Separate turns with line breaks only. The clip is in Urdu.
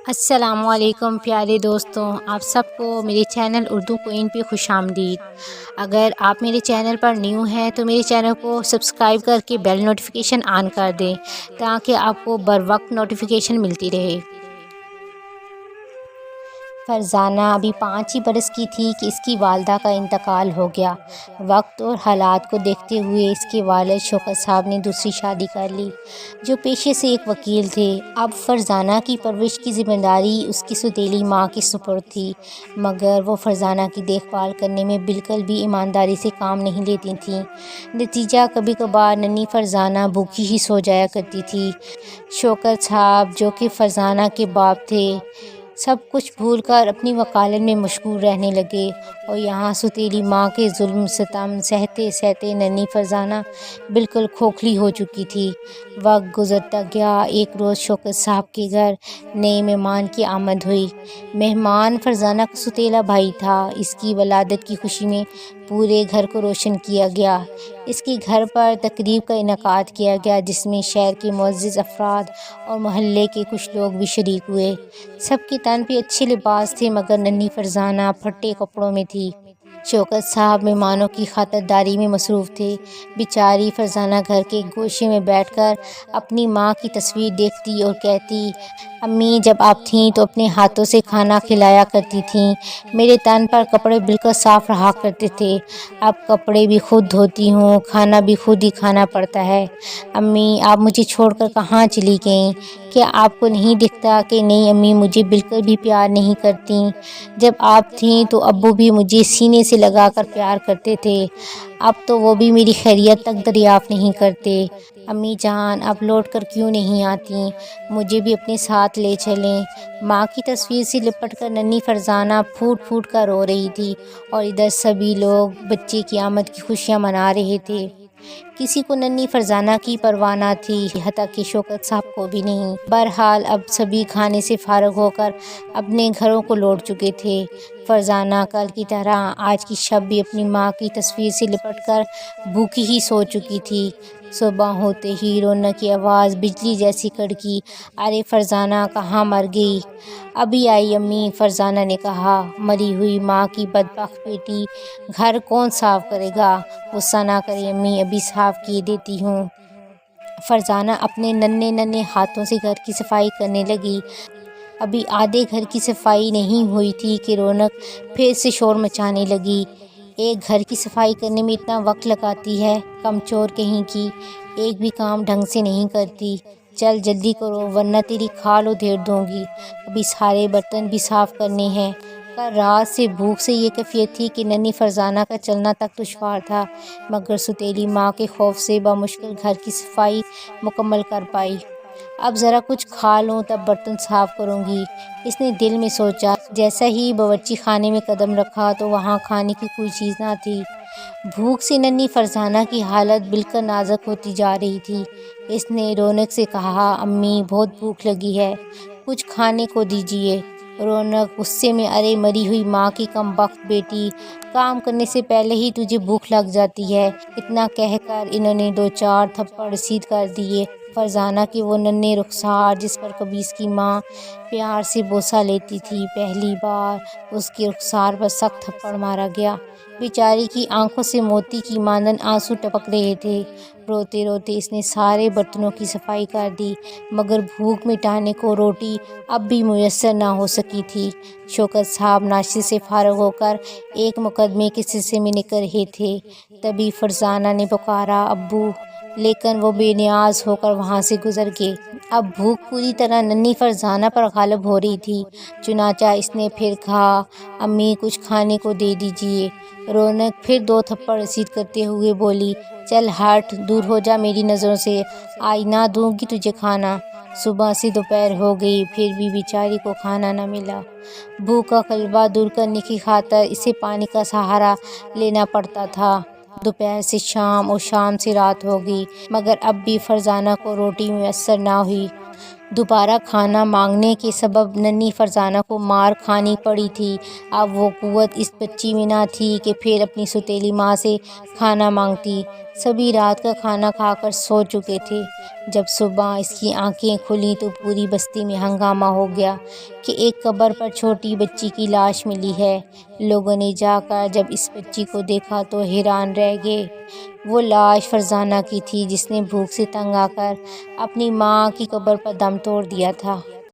السلام علیکم پیارے دوستوں، آپ سب کو میرے چینل اردو کوئین پہ خوش آمدید۔ اگر آپ میرے چینل پر نیو ہیں تو میرے چینل کو سبسکرائب کر کے بیل نوٹیفیکیشن آن کر دیں تاکہ آپ کو بر وقت نوٹیفیکیشن ملتی رہے۔ فرزانہ ابھی 5 ہی برس کی تھی کہ اس کی والدہ کا انتقال ہو گیا۔ وقت اور حالات کو دیکھتے ہوئے اس کے والد شوکت صاحب نے دوسری شادی کر لی، جو پیشے سے ایک وکیل تھے۔ اب فرزانہ کی پرورش کی ذمہ داری اس کی سوتیلی ماں کے سپرد تھی، مگر وہ فرزانہ کی دیکھ بھال کرنے میں بالکل بھی ایمانداری سے کام نہیں لیتی تھیں۔ نتیجہ کبھی کبھار ننھی فرزانہ بھوکی ہی سو جایا کرتی تھی۔ شوکت صاحب جو کہ فرزانہ کے باپ تھے، سب کچھ بھول کر اپنی وکالت میں مشغول رہنے لگے، اور یہاں سوتیلی ماں کے ظلم ستم سہتے سہتے ننھی فرزانہ بالکل کھوکھلی ہو چکی تھی۔ وقت گزرتا گیا۔ ایک روز شوکت صاحب کے گھر نئے مہمان کی آمد ہوئی۔ مہمان فرزانہ کا سوتیلا بھائی تھا۔ اس کی ولادت کی خوشی میں پورے گھر کو روشن کیا گیا۔ اس کے گھر پر تقریب کا انعقاد کیا گیا، جس میں شہر کے معزز افراد اور محلے کے کچھ لوگ بھی شریک ہوئے۔ سب کے تن پہ اچھے لباس تھے، مگر ننھی فرزانہ پھٹے کپڑوں میں تھی۔ شوکت صاحب مہمانوں کی خاطرداری میں مصروف تھے۔ بیچاری فرزانہ گھر کے گوشے میں بیٹھ کر اپنی ماں کی تصویر دیکھتی اور کہتی، امی جب آپ تھیں تو اپنے ہاتھوں سے کھانا کھلایا کرتی تھیں، میرے تن پر کپڑے بالکل صاف رہا کرتے تھے، اب کپڑے بھی خود دھوتی ہوں، کھانا بھی خود ہی کھانا پڑتا ہے۔ امی آپ مجھے چھوڑ کر کہاں چلی گئیں؟ کیا آپ کو نہیں دکھتا کہ نہیں امی مجھے بالکل بھی پیار نہیں کرتیں؟ جب آپ تھیں تو ابو بھی مجھے سینے سے لگا کر پیار کرتے تھے، اب تو وہ بھی میری خیریت تک دریافت نہیں کرتے۔ امی جان اب لوٹ کر کیوں نہیں آتیں؟ مجھے بھی اپنے ساتھ لے چلیں۔ ماں کی تصویر سے لپٹ کر ننھی فرزانہ پھوٹ پھوٹ کر رو رہی تھی، اور ادھر سبھی لوگ بچے کی آمد کی خوشیاں منا رہے تھے۔ کسی کو ننھی فرزانہ کی پرواہ نہ تھی، حتیٰ کہ شوکت صاحب کو بھی نہیں۔ بہرحال اب سبھی کھانے سے فارغ ہو کر اپنے گھروں کو لوٹ چکے تھے۔ فرزانہ کل کی طرح آج کی شب بھی اپنی ماں کی تصویر سے لپٹ کر بھوکی ہی سو چکی تھی۔ صبح ہوتے ہی رونق کی آواز بجلی جیسی کڑکی، ارے فرزانہ کہاں مر گئی؟ ابھی آئی امی، فرزانہ نے کہا۔ مری ہوئی ماں کی بدبخت بیٹی، گھر کون صاف کرے گا؟ غصہ نہ کریں امی، ابھی صاف کیے دیتی ہوں۔ فرزانہ اپنے ننھے ننھے ہاتھوں سے گھر کی صفائی کرنے لگی۔ ابھی آدھے گھر کی صفائی نہیں ہوئی تھی کہ رونق پھر سے شور مچانے لگی، ایک گھر کی صفائی کرنے میں اتنا وقت لگاتی ہے، کم چور کہیں کی، ایک بھی کام ڈھنگ سے نہیں کرتی، چل جلدی کرو ورنہ تیری کھال ادھیڑ دوں گی۔ ابھی سارے برتن بھی صاف کرنے ہیں۔ کل رات سے بھوک سے یہ کیفیت تھی کہ ننھی فرزانہ کا چلنا تک دشوار تھا، مگر سوتیلی ماں کے خوف سے بمشکل گھر کی صفائی مکمل کر پائی۔ اب ذرا کچھ کھا لوں تب برتن صاف کروں گی، اس نے دل میں سوچا۔ جیسا ہی باورچی خانے میں قدم رکھا تو وہاں کھانے کی کوئی چیز نہ تھی۔ بھوک سے ننھی فرزانہ کی حالت بالکل نازک ہوتی جا رہی تھی۔ اس نے رونق سے کہا، امی بہت بھوک لگی ہے، کچھ کھانے کو دیجیے۔ رونق غصے میں، ارے مری ہوئی ماں کی کم بخت بیٹی، کام کرنے سے پہلے ہی تجھے بھوک لگ جاتی ہے۔ اتنا کہہ کر انہوں نے 2-4 تھپڑ رسید کر دیے۔ فرزانہ کے وہ ننھے رخسار جس پر کبھی اس کی ماں پیار سے بوسہ لیتی تھی، پہلی بار اس کے رخسار پر سخت تھپڑ مارا گیا۔ بیچاری کی آنکھوں سے موتی کی مانند آنسو ٹپک رہے تھے۔ روتے روتے اس نے سارے برتنوں کی صفائی کر دی، مگر بھوک مٹانے کو روٹی اب بھی میسر نہ ہو سکی تھی۔ شوکت صاحب ناشتے سے فارغ ہو کر ایک مقدمے کے سلسلے میں نکل رہے تھے، تبھی فرزانہ نے پکارا، ابو! لیکن وہ بے نیاز ہو کر وہاں سے گزر گئے۔ اب بھوک پوری طرح ننھی فرزانہ پر غالب ہو رہی تھی، چنانچہ اس نے پھر کہا، امی کچھ کھانے کو دے دیجیے۔ رونق پھر 2 تھپڑ رسید کرتے ہوئے بولی، چل ہٹ، دور ہو جا میری نظروں سے، آج نہ دوں گی تجھے کھانا۔ صبح سے دوپہر ہو گئی، پھر بھی بیچاری کو کھانا نہ ملا۔ بھوک کا غلبہ دور کرنے کی خاطر اسے پانی کا سہارا لینا پڑتا تھا۔ دوپہر سے شام اور شام سے رات ہو گئی، مگر اب بھی فرزانہ کو روٹی میسر نہ ہوئی۔ دوبارہ کھانا مانگنے کے سبب ننھی فرزانہ کو مار کھانی پڑی تھی۔ اب وہ قوت اس بچی میں نہ تھی کہ پھر اپنی سوتیلی ماں سے کھانا مانگتی۔ سبھی رات کا کھانا کھا کر سو چکے تھے۔ جب صبح اس کی آنکھیں کھلیں تو پوری بستی میں ہنگامہ ہو گیا کہ ایک قبر پر چھوٹی بچی کی لاش ملی ہے۔ لوگوں نے جا کر جب اس بچی کو دیکھا تو حیران رہ گئے۔ وہ لاش فرزانہ کی تھی جس نے بھوک سے تنگ آ کر اپنی ماں کی قبر پر دم توڑ دیا تھا۔